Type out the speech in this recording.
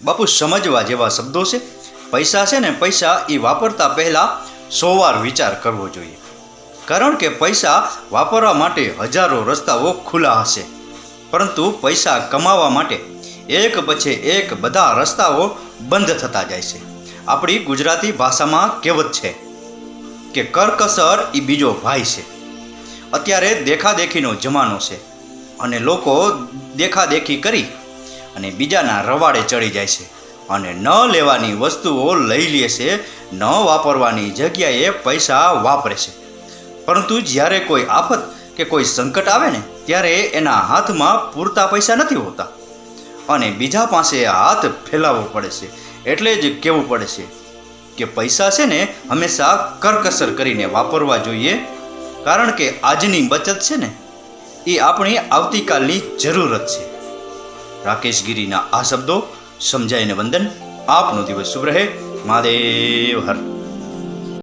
બાપુ સમજવા જેવા શબ્દો છે. પૈસા છે ને, પૈસા એ વાપરતા પહેલાં 100 વાર વિચાર કરવો જોઈએ. કારણ કે પૈસા વાપરવા માટે હજારો રસ્તાઓ ખુલ્લા હશે, પરંતુ પૈસા કમાવા માટે એક પછી એક બધા રસ્તાઓ બંધ થતા જાય છે. આપણી ગુજરાતી ભાષામાં કહેવત છે કે કરકસર એ બીજો ભાઈ છે. અત્યારે દેખાદેખીનો જમાનો છે અને લોકો દેખાદેખી કરી અને બીજાના રવાડે ચડી જાય છે અને ન લેવાની વસ્તુઓ લઈ લે છે, ન વાપરવાની જગ્યાએ પૈસા વાપરે છે. પરંતુ જ્યારે કોઈ આફત કે કોઈ સંકટ આવે ને, ત્યારે એના હાથમાં પૂરતા પૈસા નથી હોતા અને બીજા પાસે હાથ ફેલાવવો પડે છે. એટલે જ કહેવું પડે છે કે પૈસા છે ને હંમેશા કરકસર કરીને વાપરવા જોઈએ. કારણ કે આજની બચત છે ને એ આપણી આવતીકાલની જરૂરત છે. રાકેશ ગીરીના આ શબ્દો સમજાઈને વંદન. આપનો દિવસ શુભ રહે. મહાદેવ હર.